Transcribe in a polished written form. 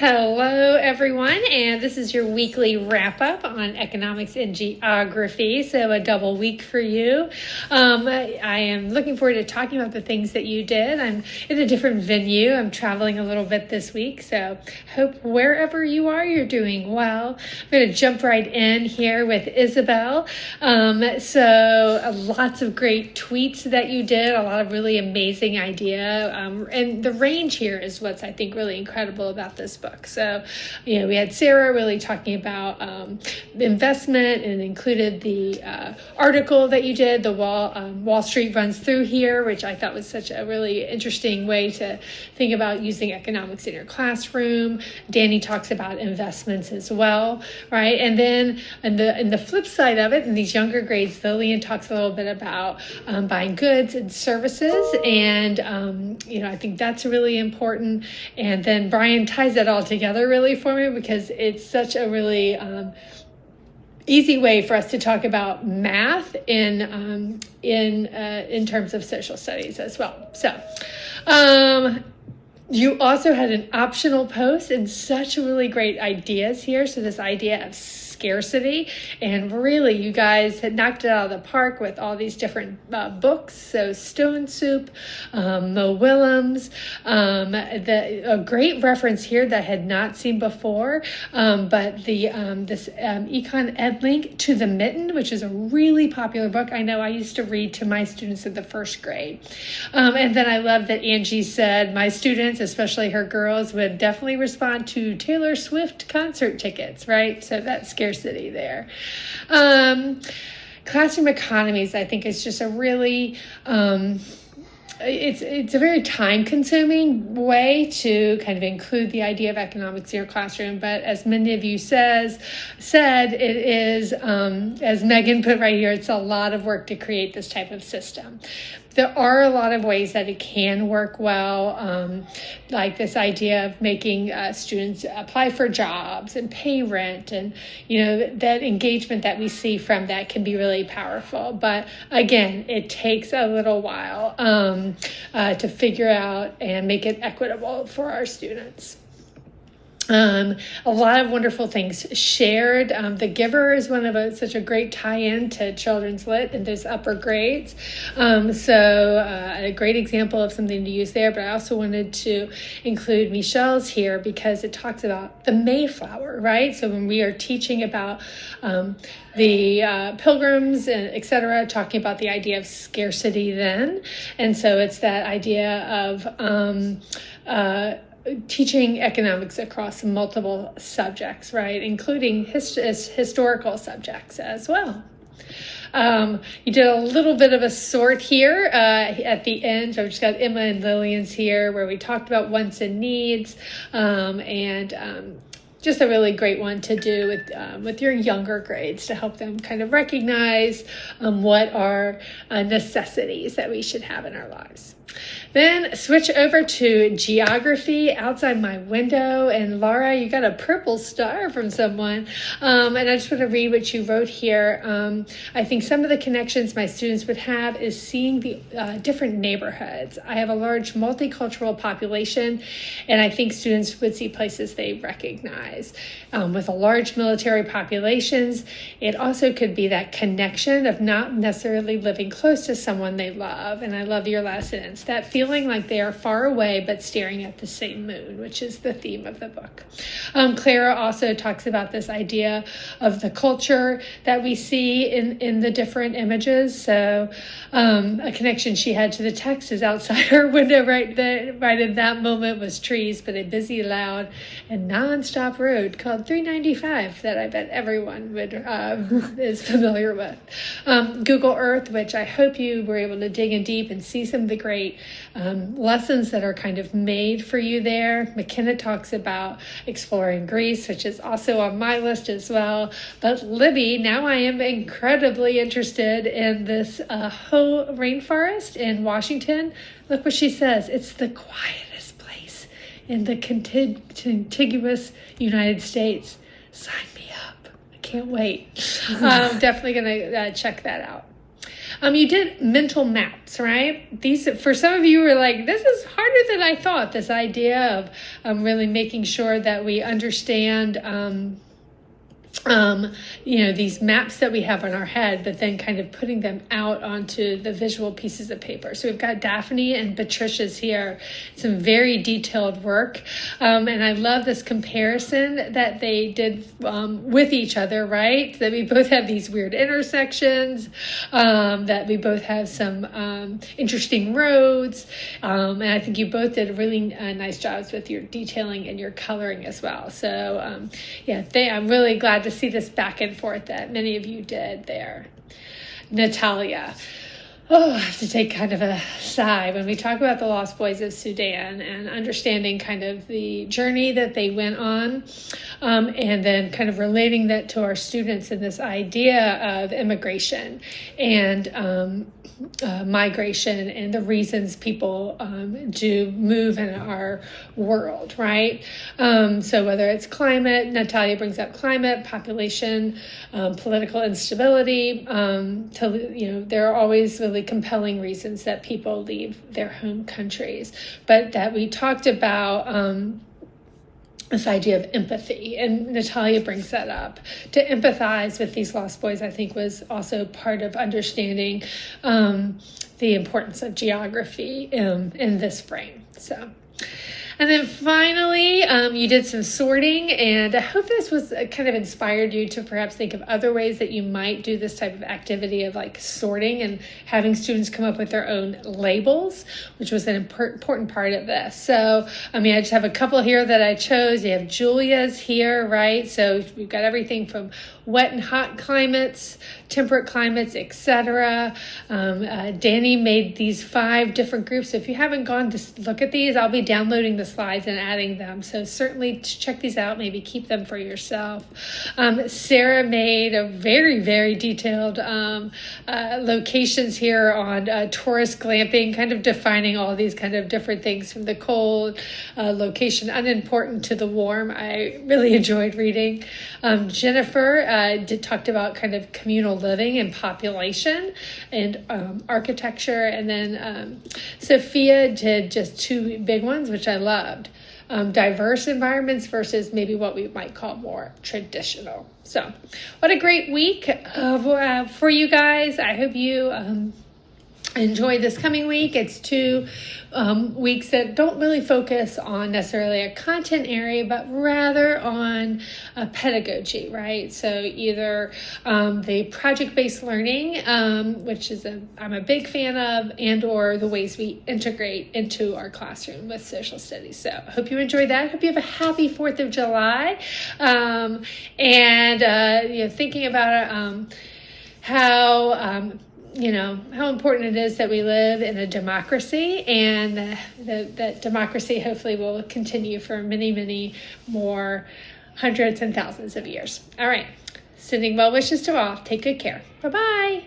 Hello, everyone, and this is your weekly wrap-up on economics and geography, so a double week for you. I am looking forward to talking about the things that you did. I'm in a different venue. I'm traveling a little bit this week, so hope wherever you are, you're doing well. I'm going to jump right in here with Isabel. So lots of great tweets that you did, a lot of really amazing idea, and the range here is what's, I think, really incredible about this book. So, we had Sarah really talking about investment and included the article that you did, the Wall Street Runs Through Here, which I thought was such a really interesting way to think about using economics in your classroom. Danny talks about investments as well, right? And then in the flip side of it, in these younger grades, Lillian talks a little bit about buying goods and services, and I think that's really important. And then Brian ties that all together really for me because it's such a really easy way for us to talk about math in terms of social studies as well. So you also had an optional post and such really great ideas here. So this idea of scarcity, and really you guys had knocked it out of the park with all these different books. So Stone Soup, Mo Willems, a great reference here that I had not seen before, but this Econ Ed link to The Mitten, which is a really popular book. I know I used to read to my students in the first grade. And then I love that Angie said my students, especially her girls, would definitely respond to Taylor Swift concert tickets, right? So that's scarcity there. Classroom economies, I think, is just a really it's a very time-consuming way to kind of include the idea of economics in your classroom. But as many of you said, it is, as Megan put right here, it's a lot of work to create this type of system. There are a lot of ways that it can work well, like this idea of making students apply for jobs and pay rent, and that engagement that we see from that can be really powerful. But again, it takes a little while to figure out and make it equitable for our students. A lot of wonderful things shared. The Giver is such a great tie-in to Children's Lit in those upper grades. A great example of something to use there, but I also wanted to include Michelle's here because it talks about the Mayflower, right? So when we are teaching about the Pilgrims, and et cetera, talking about the idea of scarcity then. And so it's that idea of teaching economics across multiple subjects, right, including historical subjects as well. You did a little bit of a sort here at the end. So I've just got Emma and Lillian's here where we talked about wants and needs, and just a really great one to do with your younger grades to help them kind of recognize what are necessities that we should have in our lives. Then switch over to geography, Outside My Window. And Laura, you got a purple star from someone. And I just want to read what you wrote here. I think some of the connections my students would have is seeing the different neighborhoods. I have a large multicultural population, and I think students would see places they recognize. With a large military populations, it also could be that connection of not necessarily living close to someone they love. And I love your last sentence, that feeling like they are far away but staring at the same moon, which is the theme of the book. Clara also talks about this idea of the culture that we see in the different images. So a connection she had to the text is outside her window right in that moment was trees, but a busy, loud, and nonstop road called 395 that I bet everyone is familiar with. Google Earth, which I hope you were able to dig in deep and see some of the great lessons that are kind of made for you there. McKenna talks about exploring Greece, which is also on my list as well. But Libby, now I am incredibly interested in this Hoh rainforest in Washington. Look what she says. It's the quietest place in the contiguous United States. Sign me up. I can't wait. I'm definitely going to check that out. You did mental maps, right? These, for some of you, were like, this is harder than I thought. This idea of really making sure that we understand these maps that we have on our head, but then kind of putting them out onto the visual pieces of paper. So we've got Daphne and Patricia's here, some very detailed work. And I love this comparison that they did with each other, right? That we both have these weird intersections, that we both have some interesting roads. And I think you both did really nice jobs with your detailing and your coloring as well. So I'm really glad to see this back and forth that many of you did there. Natalia. Oh, I have to take kind of a sigh when we talk about the Lost Boys of Sudan and understanding kind of the journey that they went on, and then kind of relating that to our students and this idea of immigration and migration and the reasons people do move in our world, right? So whether it's climate, Natalia brings up climate, population, political instability, there are always really compelling reasons that people leave their home countries, but that we talked about this idea of empathy, and Natalia brings that up. To empathize with these lost boys, I think, was also part of understanding the importance of geography in this frame. So. And then finally, you did some sorting, and I hope this was kind of inspired you to perhaps think of other ways that you might do this type of activity of like sorting and having students come up with their own labels, which was an important part of this. So, I just have a couple here that I chose. You have Julia's here, right? So we've got everything from wet and hot climates, temperate climates, etc. Danny made these 5 different groups. So if you haven't gone to look at these, I'll be downloading the slides and adding them. So certainly check these out, maybe keep them for yourself. Sarah made a very, very detailed locations here on tourist glamping, kind of defining all these kind of different things from the cold location, unimportant to the warm. I really enjoyed reading. Jennifer talked about kind of communal living and population and architecture. And then Sophia did just 2 big ones, which I loved. Diverse environments versus maybe what we might call more traditional. So what a great week for you guys. I hope you enjoy this coming week. It's 2 weeks that don't really focus on necessarily a content area, but rather on pedagogy, right? So either the project-based learning, which is I'm a big fan of, and or the ways we integrate into our classroom with social studies. So I hope you enjoy that. I hope you have a happy 4th of July. Thinking about how important it is that we live in a democracy, and that democracy hopefully will continue for many, many more hundreds and thousands of years. All right. Sending well wishes to all. Take good care. Bye-bye.